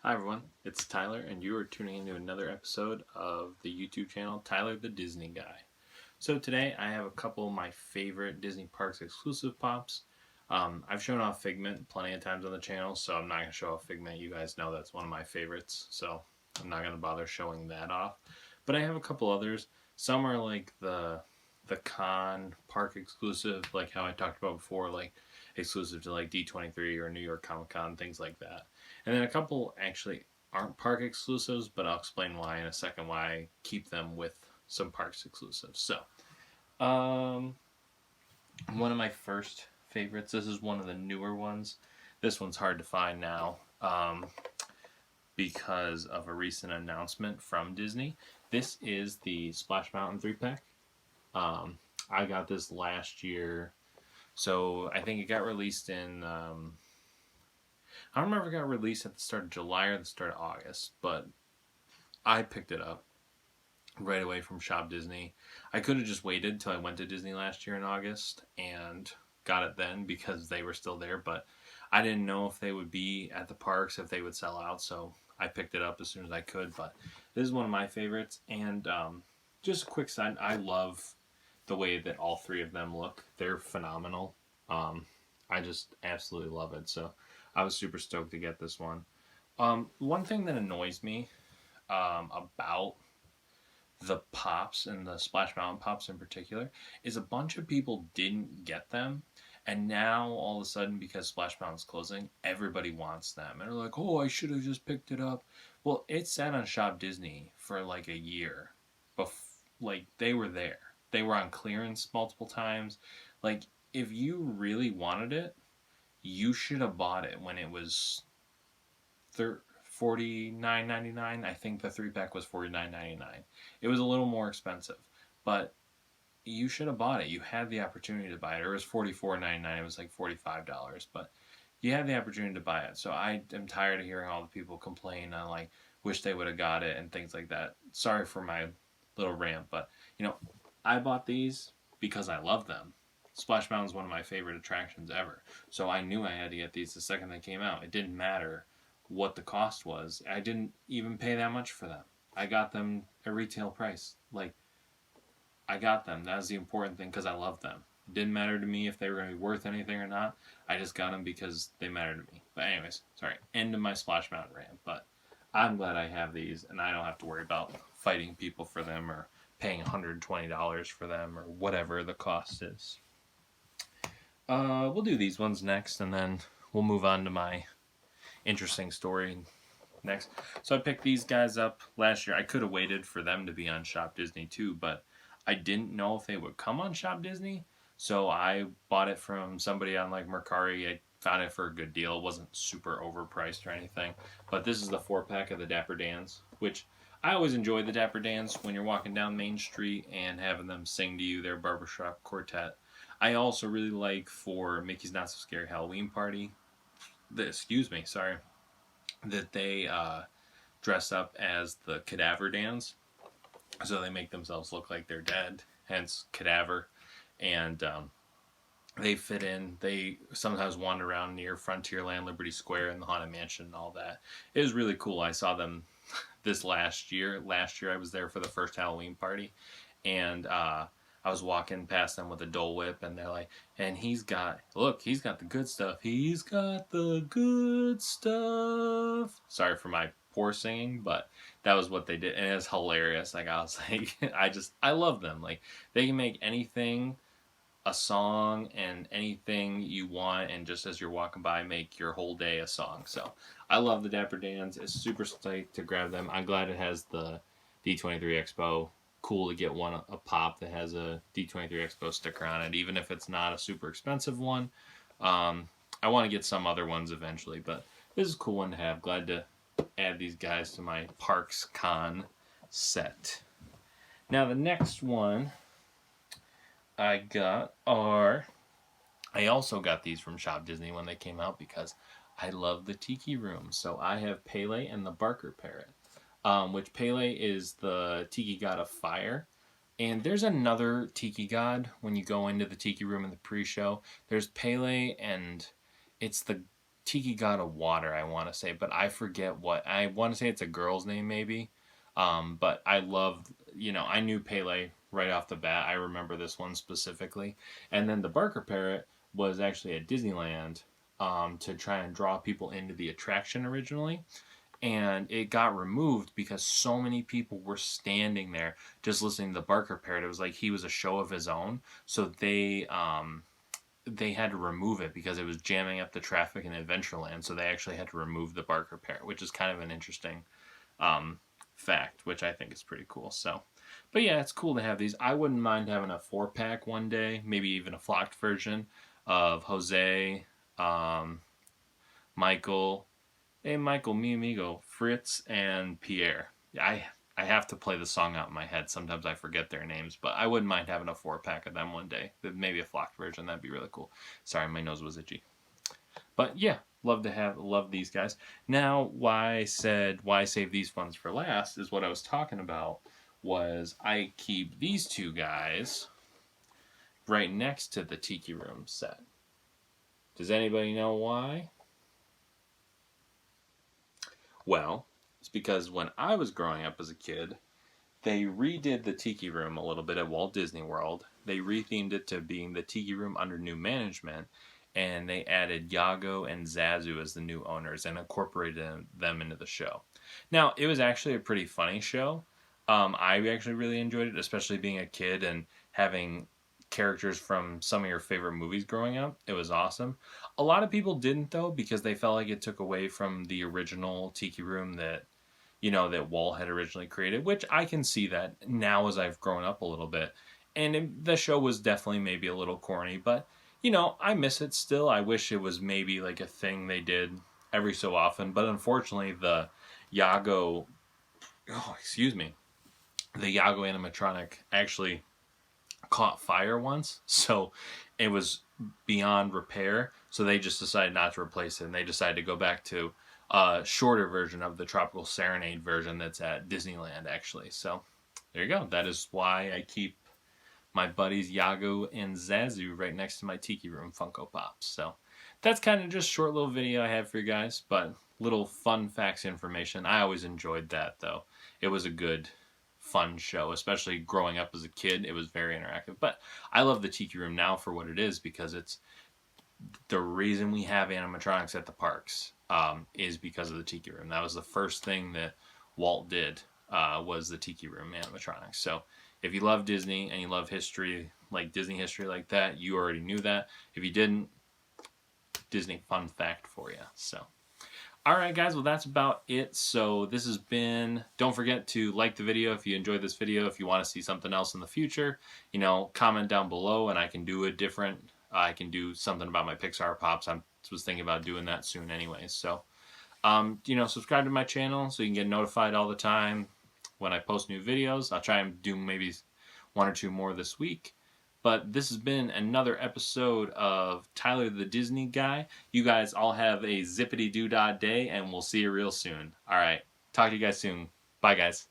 Hi everyone, it's Tyler, and you are tuning into another episode of the YouTube channel Tyler the Disney Guy. So today I have a couple of my favorite Disney Parks exclusive pops. I've shown off Figment plenty of times on the channel, so I'm not going to show off Figment. You guys know that's one of my favorites, so I'm not going to bother showing that off. But I have a couple others. Some are like the con park exclusive, like how I talked about before, like exclusive to like D23 or New York Comic Con, things like that. And then a couple actually aren't park exclusives, but I'll explain why in a second, why I keep them with some parks exclusives. So, um, one of my first favorites, this is one of the newer ones. This one's hard to find now because of a recent announcement from Disney. This is the Splash Mountain 3-pack. I got this last year. So I think it got released in I don't remember if it got released at the start of July or the start of August, but I picked it up right away from Shop Disney. I could have just waited till I went to Disney last year in August and got it then because they were still there, but I didn't know if they would be at the parks, if they would sell out, so I picked it up as soon as I could. But this is one of my favorites, and just a quick side, I love the way that all three of them look. They're phenomenal. I just absolutely love it. So I was super stoked to get this one. One thing that annoys me about the pops and the Splash Mountain pops in particular is a bunch of people didn't get them. And now all of a sudden, because Splash Mountain's closing, everybody wants them. And they're like, oh, I should have just picked it up. Well, it sat on Shop Disney for like a year. Like, they were there. They were on clearance multiple times. Like, if you really wanted it, you should have bought it when it was $49.99. I think the 3-pack was $49.99. It was a little more expensive, but you should have bought it. You had the opportunity to buy it. Or it was $44.99. It was like $45, but you had the opportunity to buy it. So I am tired of hearing all the people complain on like wish they would have got it and things like that. Sorry for my little rant, but I bought these because I love them. Splash Mountain is one of my favorite attractions ever. So I knew I had to get these the second they came out. It didn't matter what the cost was. I didn't even pay that much for them. I got them at retail price. Like, I got them. That was the important thing because I love them. It didn't matter to me if they were going to be worth anything or not. I just got them because they mattered to me. But anyways, sorry. End of my Splash Mountain rant. But I'm glad I have these and I don't have to worry about fighting people for them or paying $120 for them or whatever the cost is. We'll do these ones next, and then we'll move on to my interesting story next. So I picked these guys up last year. I could have waited for them to be on Shop Disney too, but I didn't know if they would come on Shop Disney, so I bought it from somebody on like Mercari. I found it for a good deal. It wasn't super overpriced or anything, but this is the 4-pack of the Dapper Dans, which I always enjoy the Dapper Dans when you're walking down Main Street and having them sing to you their barbershop quartet. I also really like for Mickey's Not So Scary Halloween Party, that they dress up as the Cadaver Dans. So they make themselves look like they're dead, hence Cadaver. And they fit in. They sometimes wander around near Frontierland, Liberty Square, and the Haunted Mansion and all that. It was really cool. I saw them this last year. Last year I was there for the first Halloween party, and I was walking past them with a Dole Whip, and they're like, and he's got the good stuff. He's got the good stuff. Sorry for my poor singing, but that was what they did, and it's hilarious. Like, I was like, I love them. Like, they can make anything a song and anything you want, and just as you're walking by, make your whole day a song. So I love the Dapper Dans. It's super psyched to grab them. I'm glad it has the D23 Expo. Cool to get a pop that has a D23 Expo sticker on it, even if it's not a super expensive one. I want to get some other ones eventually, but this is a cool one to have. Glad to add these guys to my Parks Con set. Now the next one I also got these from Shop Disney when they came out because I love the Tiki Room. So I have Pele and the Barker Parrot, which Pele is the Tiki God of Fire. And there's another Tiki God when you go into the Tiki Room in the pre-show. There's Pele, and it's the Tiki God of Water, I want to say, but I forget what. I want to say it's a girl's name, maybe. But I love, I knew Pele right off the bat. I remember this one specifically. And then the Barker Parrot was actually at Disneyland to try and draw people into the attraction originally. And it got removed because so many people were standing there just listening to the Barker Parrot. It was like he was a show of his own. So they had to remove it because it was jamming up the traffic in Adventureland. So they actually had to remove the Barker Parrot, which is kind of an interesting fact, which I think is pretty cool. So, but yeah, it's cool to have these. I wouldn't mind having a 4-pack one day, maybe even a flocked version of Jose, Michael, hey Michael, mi amigo, Fritz, and Pierre. I have to play the song out in my head. Sometimes I forget their names, but I wouldn't mind having a 4-pack of them one day. Maybe a flocked version. That'd be really cool. Sorry, my nose was itchy. But yeah, love these guys. Now, why save these funds for last is what I was talking about. Was I keep these two guys right next to the Tiki Room set. Does anybody know why? Well, it's because when I was growing up as a kid, they redid the Tiki Room a little bit at Walt Disney World. They rethemed it to being the Tiki Room under new management, and they added Yago and Zazu as the new owners and incorporated them into the show. Now, it was actually a pretty funny show. I actually really enjoyed it, especially being a kid and having characters from some of your favorite movies growing up. It was awesome. A lot of people didn't, though, because they felt like it took away from the original Tiki Room that that Walt had originally created, which I can see that now as I've grown up a little bit. And the show was definitely maybe a little corny, but, I miss it still. I wish it was maybe like a thing they did every so often. But unfortunately, the Yago, the Yago animatronic actually caught fire once. So it was beyond repair. So they just decided not to replace it. And they decided to go back to a shorter version of the Tropical Serenade version that's at Disneyland, actually. So there you go. That is why I keep my buddies Yago and Zazu right next to my Tiki Room Funko Pops. So that's kind of just a short little video I had for you guys, but little fun facts information. I always enjoyed that, though. It was a good, fun show, especially growing up as a kid. It was very interactive. But I love the Tiki Room now for what it is, because it's the reason we have animatronics at the parks is because of the Tiki Room. That was the first thing that Walt did, was the Tiki Room animatronics. So if you love Disney and you love history, like Disney history like that, you already knew that. If you didn't, Disney fun fact for you. So, all right, guys. Well, that's about it. So this has been, don't forget to like the video if you enjoyed this video. If you want to see something else in the future, comment down below and I can do I can do something about my Pixar Pops. I was thinking about doing that soon anyways. So, subscribe to my channel so you can get notified all the time when I post new videos. I'll try and do maybe 1 or 2 more this week. But this has been another episode of Tyler the Disney Guy. You guys all have a zippity-doo-dah day, and we'll see you real soon. All right. Talk to you guys soon. Bye, guys.